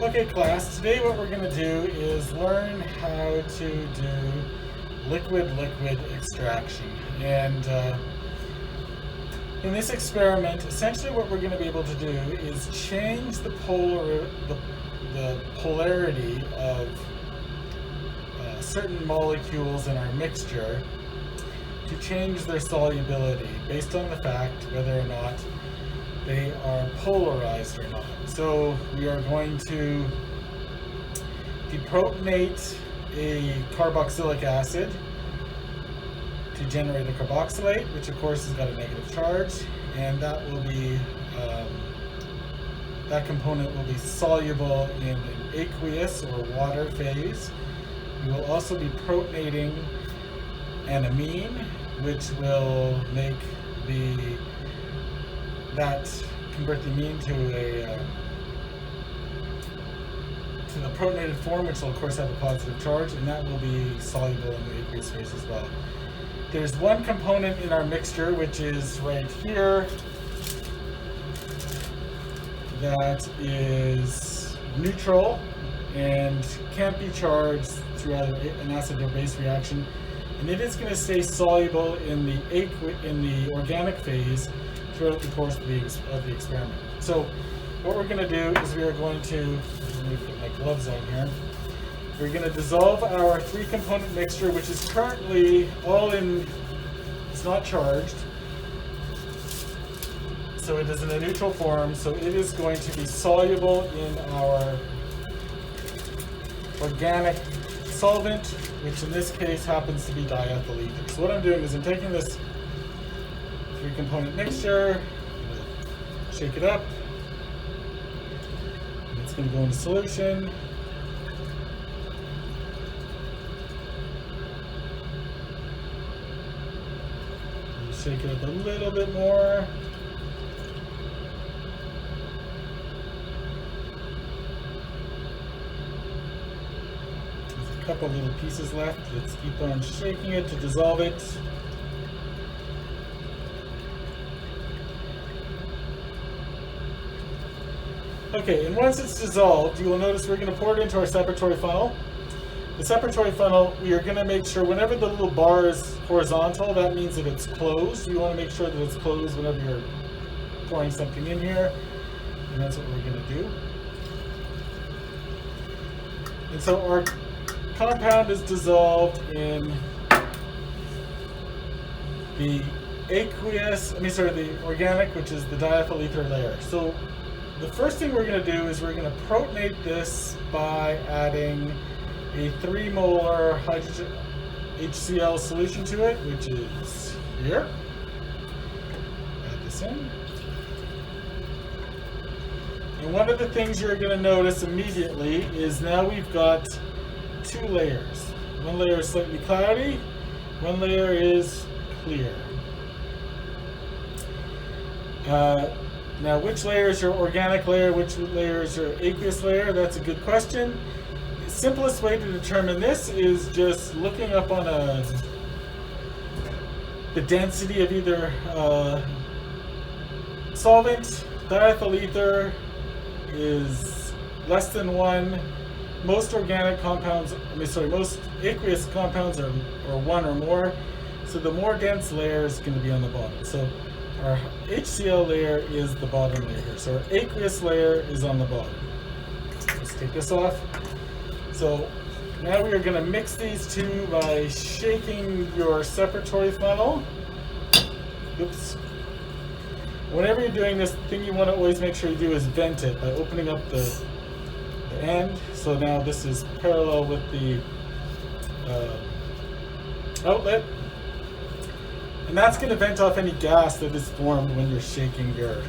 Okay class, today what we're going to do is learn how to do liquid-liquid extraction. And in this experiment, essentially what we're going to be able to do is change the polarity of certain molecules in our mixture to change their solubility based on the fact whether or not they are polarized or not. So we are going to deprotonate a carboxylic acid to generate a carboxylate, which of course has got a negative charge, and that will be that component will be soluble in an aqueous or water phase. We will also be protonating an amine, which will make convert the amine to the protonated form, which will of course have a positive charge, and that will be soluble in the aqueous phase as well. There's one component in our mixture, which is right here, that is neutral and can't be charged through either an acid or base reaction, and it is going to stay soluble in the organic phase throughout the course of the experiment. So what we're going to do is we are going to, let me put my gloves on here, we're going to dissolve our 3-component mixture, which is currently it's not charged, so it is in a neutral form, so it is going to be soluble in our organic solvent, which in this case happens to be diethyl ether. So what I'm doing is I'm taking this 3-component mixture, shake it up, and it's going to go into solution. Shake it up a little bit more. There's a couple little pieces left. Let's keep on shaking it to dissolve it. Okay, and once it's dissolved, you will notice we're going to pour it into our separatory funnel. The separatory funnel, we are going to make sure whenever the little bar is horizontal, that means that it's closed. You want to make sure that it's closed whenever you're pouring something in here, and that's what we're going to do. And so our compound is dissolved in the the organic, which is the diethyl ether layer. So the first thing we're going to do is we're going to protonate this by adding a 3 molar hydrogen HCl solution to it, which is here. Add this in. And one of the things you're going to notice immediately is now we've got 2 layers. One layer is slightly cloudy, one layer is clear. Now, which layer is your organic layer, which layer is your aqueous layer? That's a good question. The simplest way to determine this is just looking up on the density of either solvent. Diethyl ether is less than 1. Most organic compounds, most aqueous compounds are 1 or more. So the more dense layer is going to be on the bottom. So our HCl layer is the bottom layer here. So our aqueous layer is on the bottom. Let's take this off. So now we are going to mix these two by shaking your separatory funnel. Oops. Whenever you're doing this, the thing you want to always make sure you do is vent it by opening up the end. So now this is parallel with the outlet. And that's going to vent off any gas that is formed when you're shaking your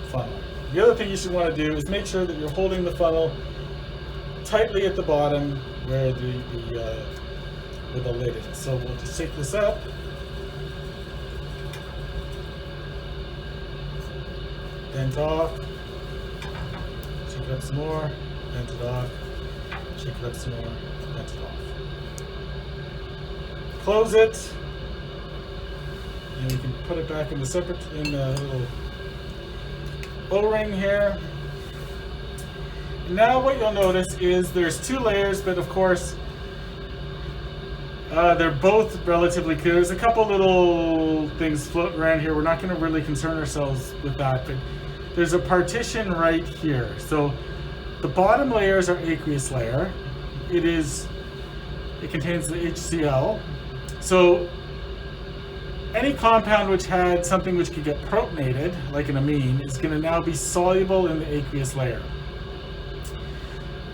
funnel. The other thing you should want to do is make sure that you're holding the funnel tightly at the bottom where the lid is. So we'll just shake this up. Vent off. Shake it up some more. Vent it off. Shake it up some more. Vent it off. Close it, and we can put it back in the little O-ring here. now what you'll notice is there's two layers, but of course they're both relatively clear. There's a couple little things floating around here. We're not going to really concern ourselves with that, but there's a partition right here. So the bottom layer is our aqueous layer. It contains the HCl. So any compound which had something which could get protonated, like an amine, is going to now be soluble in the aqueous layer.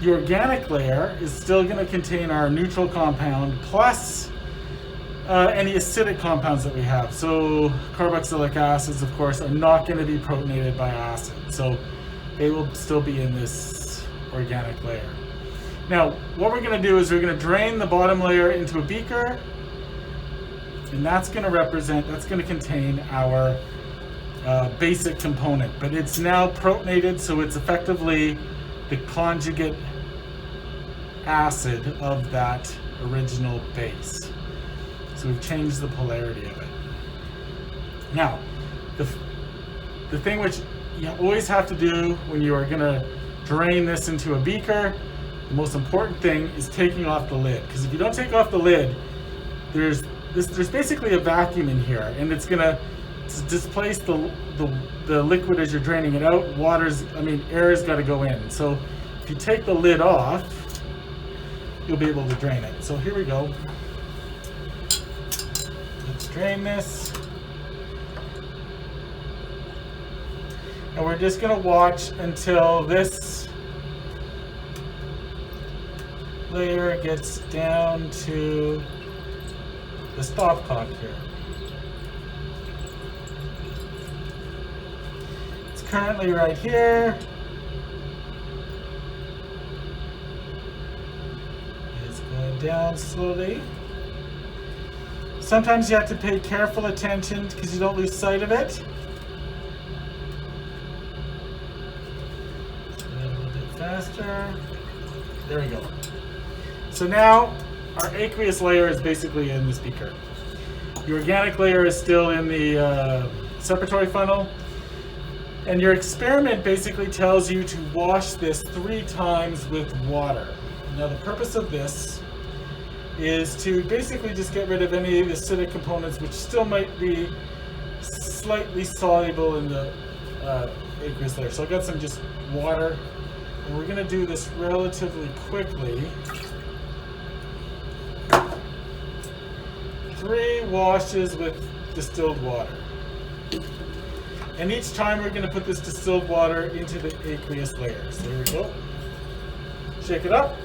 The organic layer is still going to contain our neutral compound plus any acidic compounds that we have. So carboxylic acids, of course, are not going to be protonated by acid. So they will still be in this organic layer. Now, what we're going to do is we're going to drain the bottom layer into a beaker, and that's going to contain our basic component. But it's now protonated, so it's effectively the conjugate acid of that original base. So we've changed the polarity of it. Now, the thing which you always have to do when you are going to drain this into a beaker, the most important thing is taking off the lid. Because if you don't take off the lid, there's basically a vacuum in here, and it's going to displace the liquid as you're draining it out. Air's got to go in. So if you take the lid off, you'll be able to drain it. So here we go. Let's drain this. And we're just going to watch until this layer gets down to the stopcock here. It's currently right here. It's going down slowly. Sometimes you have to pay careful attention because you don't lose sight of it. A little bit faster. There we go. So now our aqueous layer is basically in this beaker. The organic layer is still in the separatory funnel. And your experiment basically tells you to wash this 3 times with water. Now the purpose of this is to basically just get rid of any of the acidic components which still might be slightly soluble in the aqueous layer. So I've got some just water, and we're going to do this relatively quickly. 3 washes with distilled water. And each time we're going to put this distilled water into the aqueous layer. So here we go. Shake it up.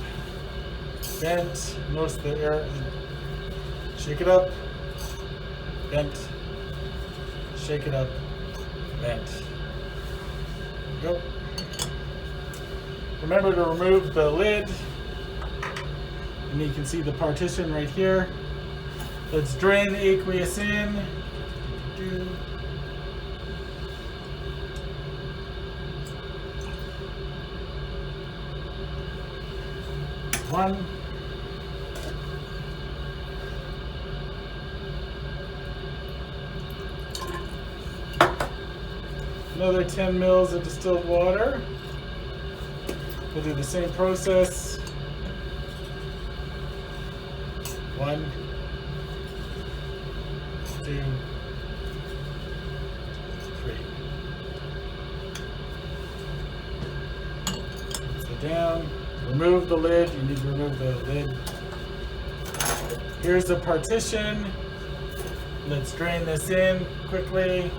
Vent. Notice the air. Shake it up. Vent. Shake it up. Vent. Go. Remember to remove the lid. And you can see the partition right here. Let's drain the aqueous in. 1. Another 10 mils of distilled water. We'll do the same process. 1, 2, 3. So down. Remove the lid. You need to remove the lid. Here's the partition. Let's drain this in quickly.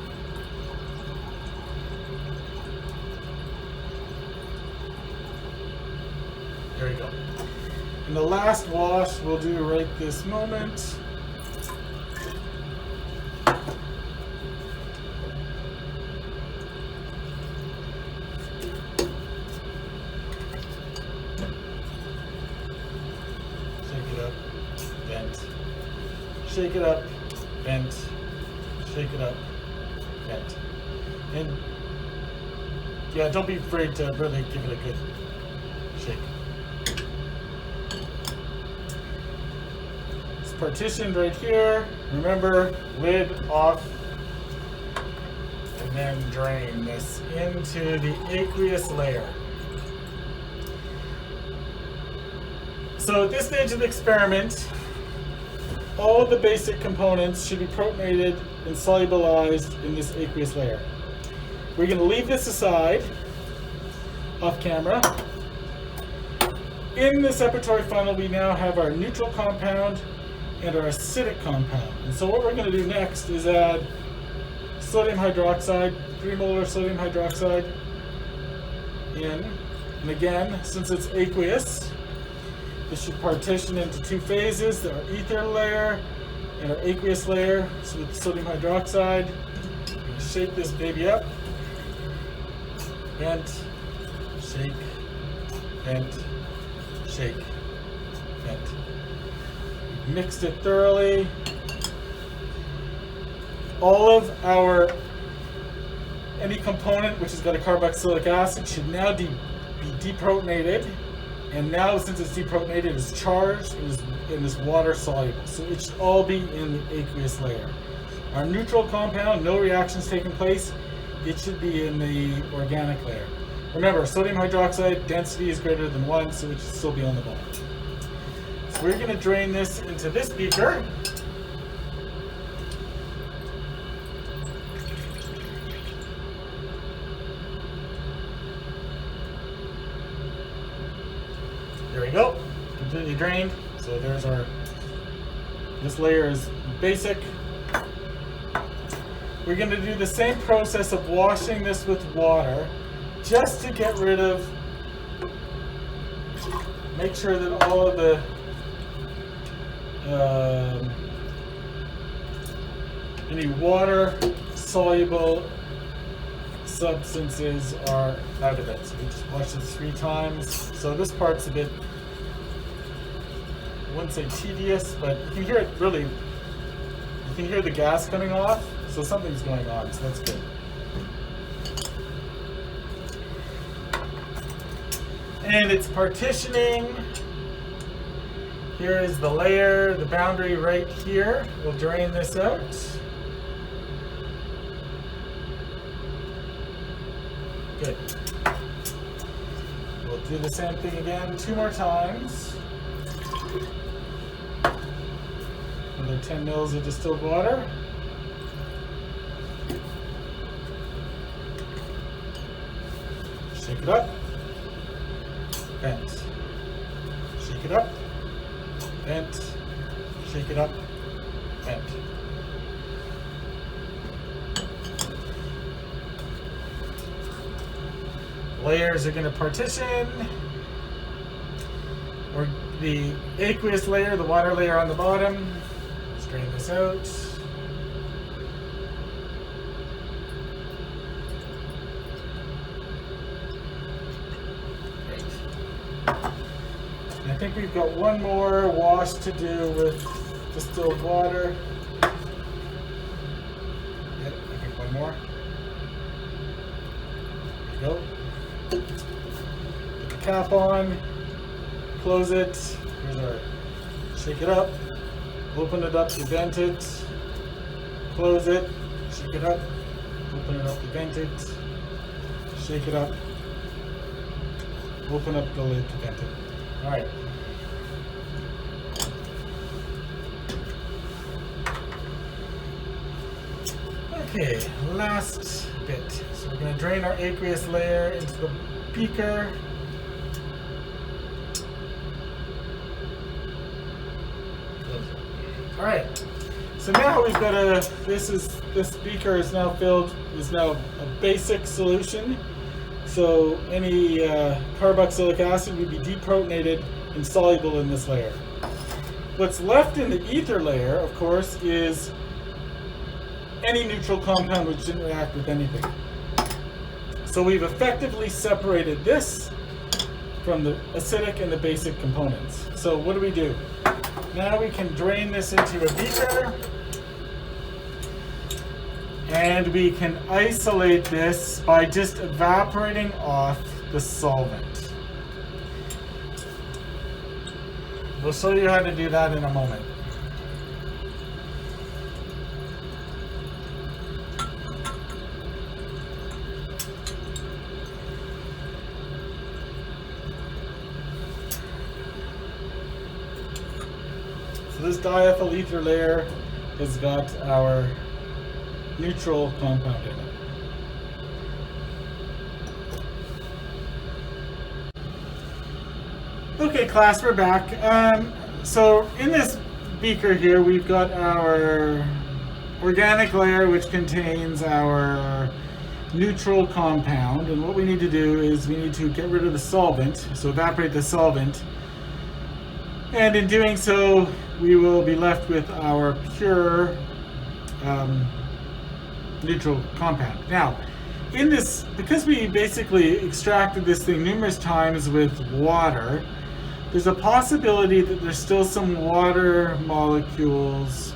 There we go. And the last wash we'll do right this moment. Shake it up, vent, shake it up, vent. And yeah, don't be afraid to really give it a good shake. It's partitioned right here. Remember, lid off. And then drain this into the aqueous layer. So at this stage of the experiment, all of the basic components should be protonated and solubilized in this aqueous layer. We're going to leave this aside, off camera. In the separatory funnel, we now have our neutral compound and our acidic compound. And so what we're going to do next is add sodium hydroxide, 3 molar sodium hydroxide in. And again, since it's aqueous, this should partition into 2 phases, our ether layer and our aqueous layer. So with sodium hydroxide, I'm going to shake this baby up. Vent, shake, vent, shake, vent. Mixed it thoroughly. All of any component which has got a carboxylic acid should now be deprotonated. And now, since it's deprotonated, it's charged and is water soluble. So it should all be in the aqueous layer. Our neutral compound, no reactions taking place. It should be in the organic layer. Remember, sodium hydroxide density is greater than 1, so it should still be on the bottom. So we're going to drain this into this beaker. There we go, completely drained. So there's this layer is basic. We're going to do the same process of washing this with water just to get rid of, make sure that all of the any water soluble substances are out of it. So we just wash it 3 times. So this part's a bit, I wouldn't say tedious, but you can hear it really, you can hear the gas coming off. So something's going on, so that's good. And it's partitioning. Here is the layer, the boundary right here. We'll drain this out. Good. We'll do the same thing again 2 more times. Another 10 mils of distilled water. Shake it up. Vent. Shake it up. Vent. Shake it up. Vent. Layers are going to partition. Or the aqueous layer, the water layer on the bottom. Let's drain this out. I think we've got one more wash to do with distilled water. Yep, I think one more. There we go. Put the cap on, close it. Here's our, shake it up, open it up, you vent it, close it, shake it up, open it up, you vent it, shake it up, open up the lid to vent it. All right. Okay, last bit. So we're going to drain our aqueous layer into the beaker. All right. So now we've got this beaker is now filled, is now a basic solution. So any carboxylic acid would be deprotonated and soluble in this layer. What's left in the ether layer, of course, is any neutral compound which didn't react with anything. So we've effectively separated this from the acidic and the basic components. So what do? Now we can drain this into a beaker, and we can isolate this by just evaporating off the solvent. We'll show you how to do that in a moment. this diethyl ether layer has got our neutral compound in it. Okay, class, we're back. So in this beaker here, we've got our organic layer, which contains our neutral compound. And what we need to do is we need to get rid of the solvent, so evaporate the solvent. And in doing so, we will be left with our pure neutral compound. Now, in this, because we basically extracted this thing numerous times with water, there's a possibility that there's still some water molecules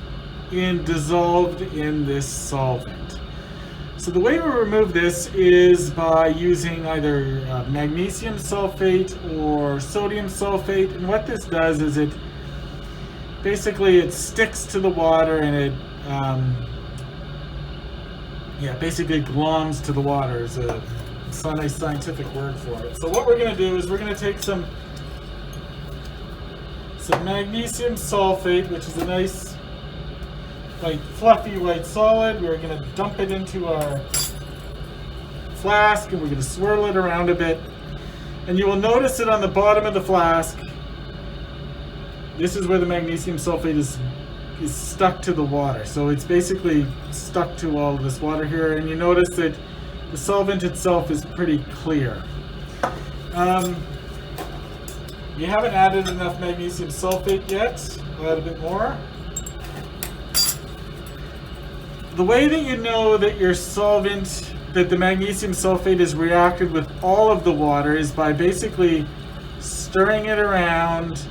dissolved in this solvent. So the way we remove this is by using either magnesium sulfate or sodium sulfate. And what this does is it sticks to the water, and it basically gloms to the water. It's a nice scientific word for it. So what we're going to do is we're going to take some magnesium sulfate, which is a nice, like, fluffy white solid. We're going to dump it into our flask, and we're going to swirl it around a bit. And you will notice that on the bottom of the flask, this is where the magnesium sulfate is stuck to the water. So it's basically stuck to all of this water here, and you notice that the solvent itself is pretty clear. You haven't added enough magnesium sulfate yet. I'll add a bit more. The way that you know that your solvent, that the magnesium sulfate is reacted with all of the water, is by basically stirring it around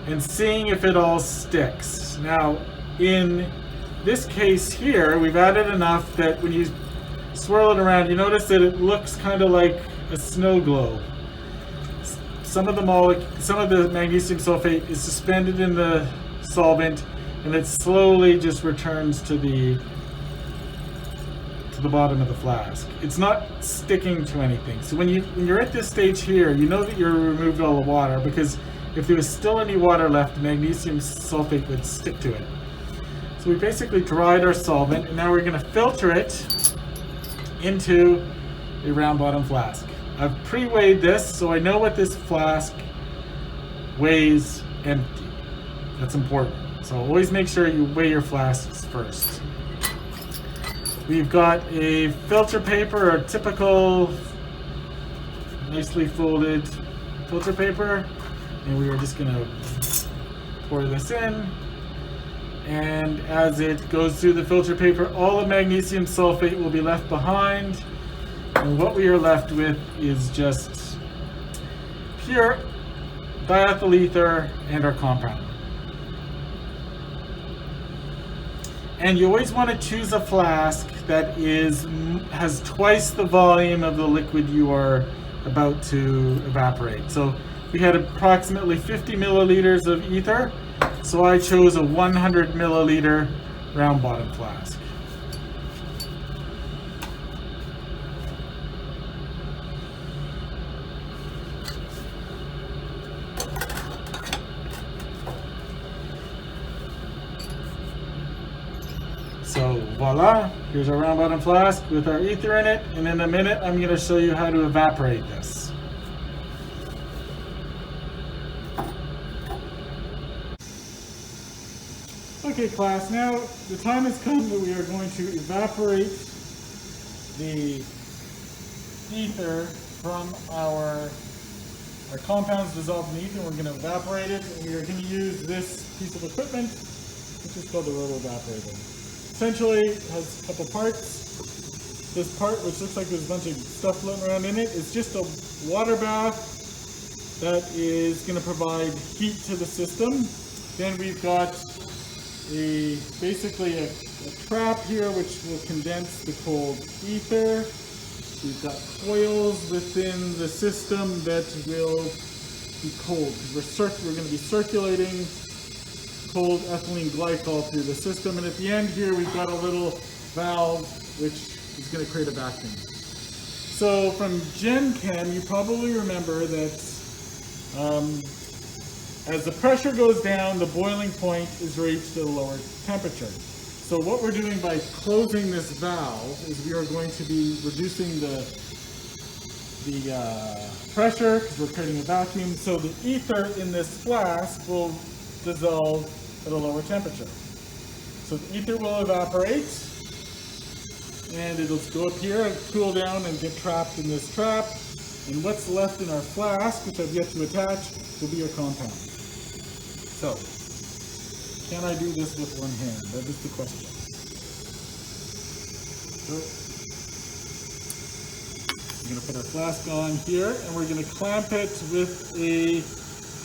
and seeing if it all sticks. Now, in this case here, we've added enough that when you swirl it around, you notice that it looks kind of like a snow globe. Some of the magnesium sulfate is suspended in the solvent, and it slowly just returns to the bottom of the flask. It's not sticking to anything. So when you're at this stage here, you know that you've removed all the water, because if there was still any water left, the magnesium sulfate would stick to it. So we basically dried our solvent, and now we're going to filter it into a round bottom flask. I've pre-weighed this, so I know what this flask weighs empty. That's important. So always make sure you weigh your flasks first. We've got a filter paper, or typical nicely folded filter paper, and we are just going to pour this in. And as it goes through the filter paper, all the magnesium sulfate will be left behind. And what we are left with is just pure diethyl ether and our compound. And you always want to choose a flask that has twice the volume of the liquid you are about to evaporate. So we had approximately 50 milliliters of ether, so I chose a 100 milliliter round bottom flask. So voila, here's our round bottom flask with our ether in it, and in a minute I'm going to show you how to evaporate this. Okay class, now the time has come that we are going to evaporate the ether from our compounds dissolved in ether. We're going to evaporate it, and we are going to use this piece of equipment, which is called the roto evaporator. Essentially, it has a couple parts. This part, which looks like there's a bunch of stuff floating around in it, is just a water bath that is going to provide heat to the system. Then we've got basically a trap here which will condense the cold ether. We've got coils within the system that will be cold. We're going to be circulating cold ethylene glycol through the system, and at the end here we've got a little valve which is going to create a vacuum. So from Gen Chem, you probably remember that As the pressure goes down, the boiling point is reached at a lower temperature. So what we're doing by closing this valve is we are going to be reducing the pressure because we're creating a vacuum. So the ether in this flask will dissolve at a lower temperature. So the ether will evaporate and it'll go up here and cool down and get trapped in this trap. And what's left in our flask, which I've yet to attach, will be our compound. So, can I do this with one hand? That is the question. So, we're going to put our flask on here, and we're going to clamp it with a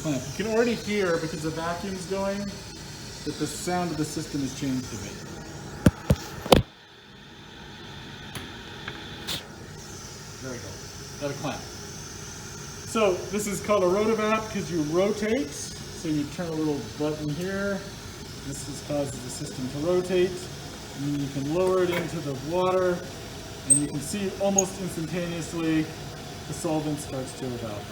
clamp. You can already hear, because the vacuum's going, that the sound of the system has changed a bit. There we go. Got a clamp. So this is called a rotovap because you rotate. So you turn a little button here. This causes the system to rotate. And then you can lower it into the water. And you can see almost instantaneously the solvent starts to evaporate.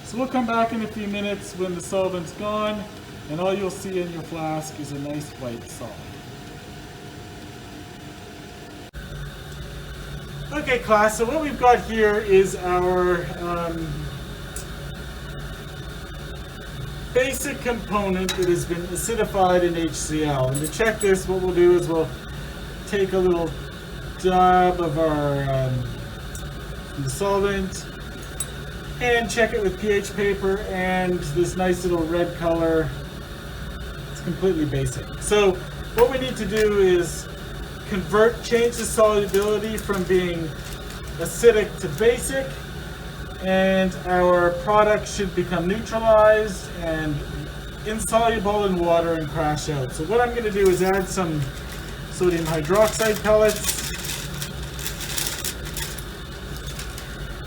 So we'll come back in a few minutes when the solvent's gone. And all you'll see in your flask is a nice white solid. Okay, class, so what we've got here is our basic component that has been acidified in HCl. And to check this, what we'll do is we'll take a little dab of our solvent and check it with pH paper, and this nice little red color. It's completely basic. So what we need to do is change the solubility from being acidic to basic, and our product should become neutralized and insoluble in water and crash out. So what I'm going to do is add some sodium hydroxide pellets,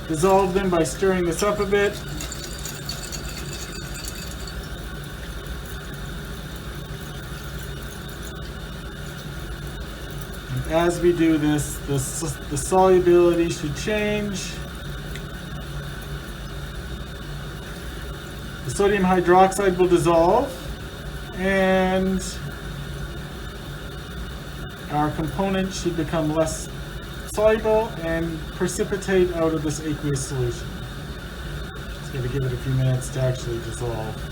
dissolve them by stirring this up a bit. As we do this, the solubility should change. The sodium hydroxide will dissolve, and our component should become less soluble and precipitate out of this aqueous solution. Just got to give it a few minutes to actually dissolve.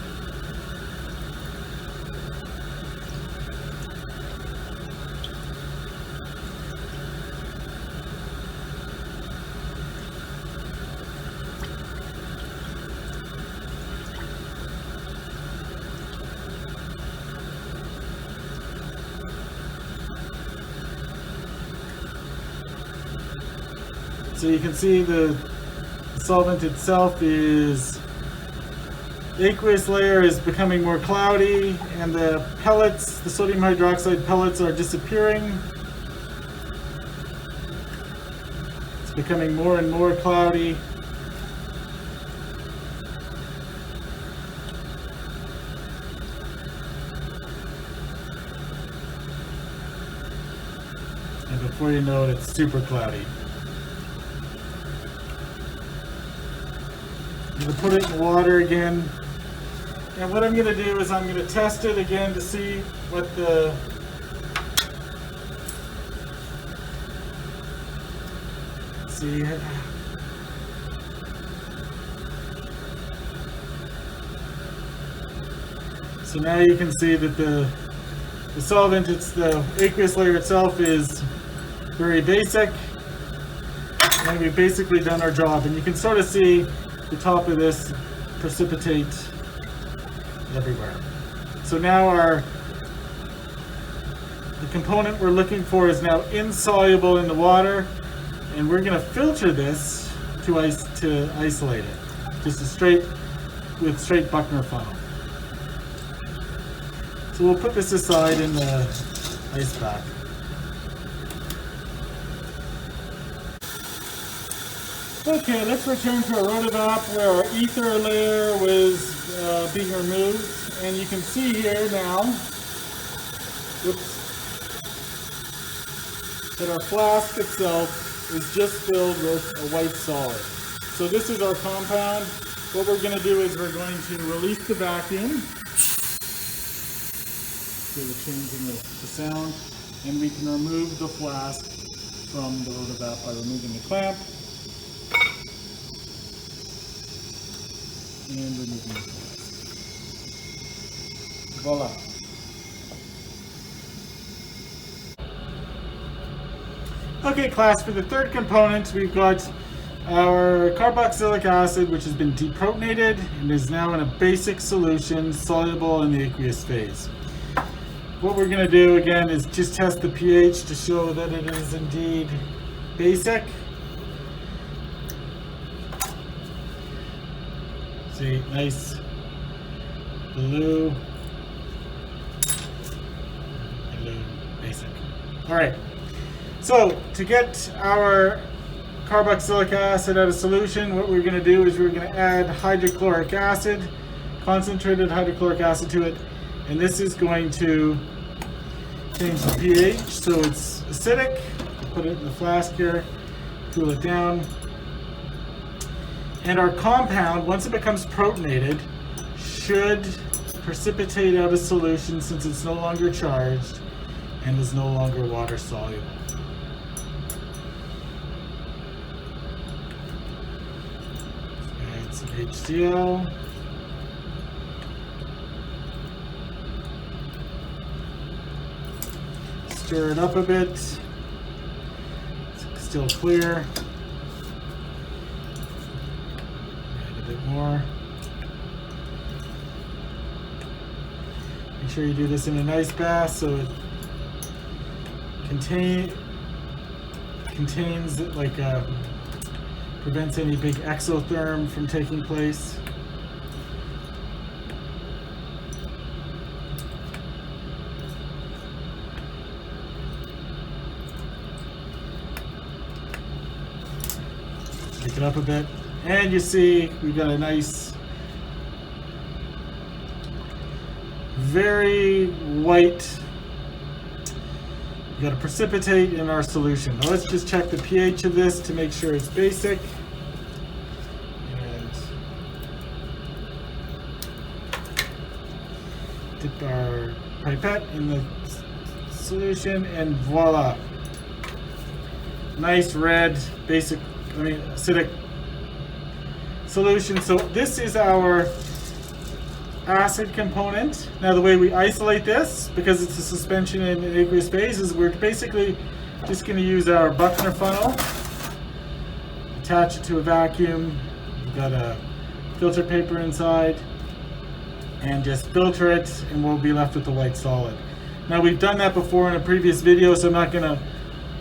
So you can see the solvent itself is, the aqueous layer is becoming more cloudy, and the pellets, the sodium hydroxide pellets, are disappearing. It's becoming more and more cloudy. And before you know it, it's super cloudy. I'm going to put it in water again, and what I'm going to do is I'm going to test it again to see what the so now you can see that the solvent, it's the aqueous layer itself, is very basic, and we've basically done our job. And you can sort of see the top of this precipitate everywhere. So now the component we're looking for is now insoluble in the water, and we're going to filter this to isolate it, just with straight Buckner funnel. So we'll put this aside in the ice pack. Okay, let's return to our rotovap where our ether layer was being removed, and you can see here now, that our flask itself is just filled with a white solid. So this is our compound. what we're going to do is we're going to release the vacuum. So we're changing the sound, and we can remove the flask from the rotovap by removing the clamp and removing the flask. Voila. Okay, class, for the third component, we've got our carboxylic acid, which has been deprotonated and is now in a basic solution soluble in the aqueous phase. What we're going to do again is just test the pH to show that it is indeed basic. See, nice blue, basic. All right. So to get our carboxylic acid out of solution, what we're going to do is we're going to add hydrochloric acid, concentrated hydrochloric acid to it, and this is going to change the pH so it's acidic. Put it in the flask here, cool it down. And our compound, once it becomes protonated, should precipitate out of solution since it's no longer charged and is no longer water soluble. Add some HCl. Stir it up a bit. It's still clear. Add a bit more. Make sure you do this in an ice bath so it contains like prevents any big exotherm from taking place. Pick it up a bit, and you see we've got a nice, very white. We've got a precipitate in our solution. Now let's just check the pH of this to make sure it's basic. And dip our pipette in the solution, and voila. Nice red, basic, acidic solution. So this is our acid component. Now the way we isolate this, because it's a suspension in an aqueous phase, is we're basically just going to use our Buchner funnel, attach it to a vacuum. We've got a filter paper inside, and just filter it, and we'll be left with the white solid. Now we've done that before in a previous video, so I'm not going to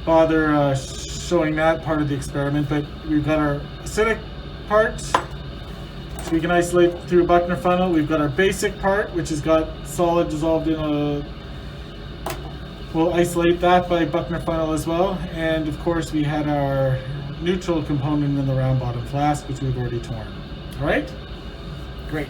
bother showing that part of the experiment, but we've got our acidic part, so we can isolate through a Buchner funnel. We've got our basic part, which has got solid dissolved in a, we'll isolate that by Buchner funnel as well. And of course we had our neutral component in the round bottom flask, which we've already torn. All right, great.